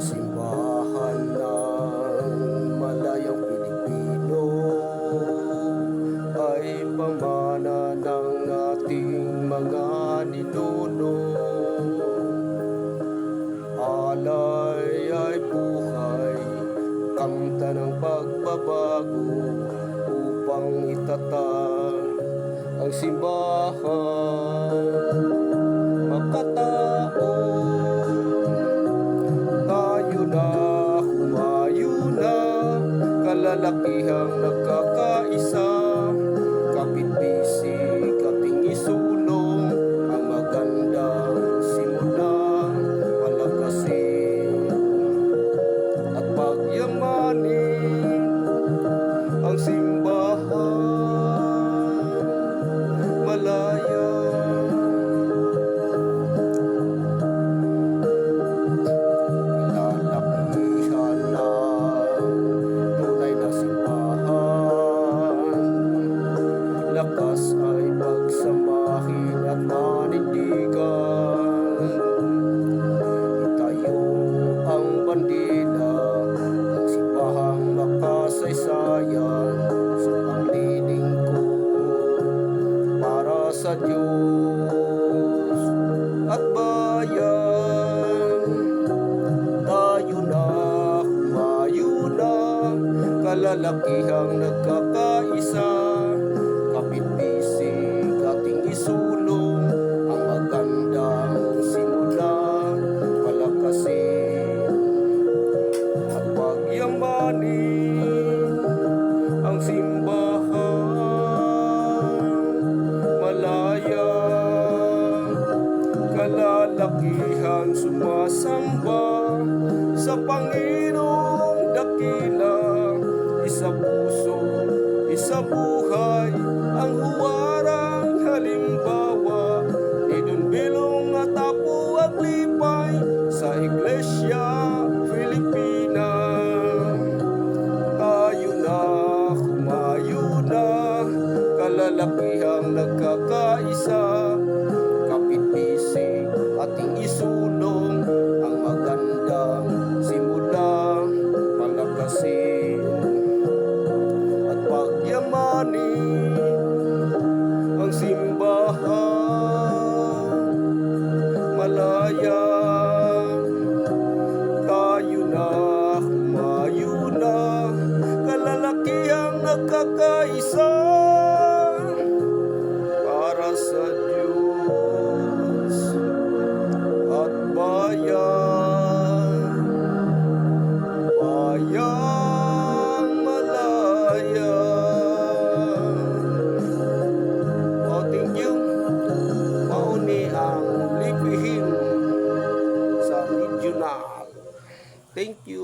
simbahan ng malayang Pilipino ay pamana ng ating mga ninuno. Alay ay buhay, kanta ng pagbabago upang itatag ang simbahan. Makatao, tayo na, humayo na, kalalakihang nagkakaisa, kapit-bisig ating isulong ang magandang simula, palakasin at pagyamanin ang simbahan malaya. Lalakihan na tunay na simbahan, lakas ay pagsamahin at manindigan. Itayo ang bandila ng simbahang makasaysayan sa paglilingkod para sa Diyos at bayan. Tayo na, humayo na, kalalakihang nagkakaisa, kapit-bisig ating isulong ang magandang simula, palakasin at pagyamanin ang simbahan malaya. Kalalakihan sumasamba sa Panginoong dakila, isa puso, isa buhay, ang huwarang halimbawa ni Don Bilong at Apo Aglipay sa Iglesia Filipina. Tayo na, humayo na, kalalakihang nagkakaisa, kapit-bisig ating isulong ang magandang simula, palakasin at pagyamanin ang simbahan malaya. Tayo na, humayo na, kalalakihang nagkakaisa para sa Diyos at bayan, bayang malaya. O thank you. Mauni ang lipihin sa regional. Thank you.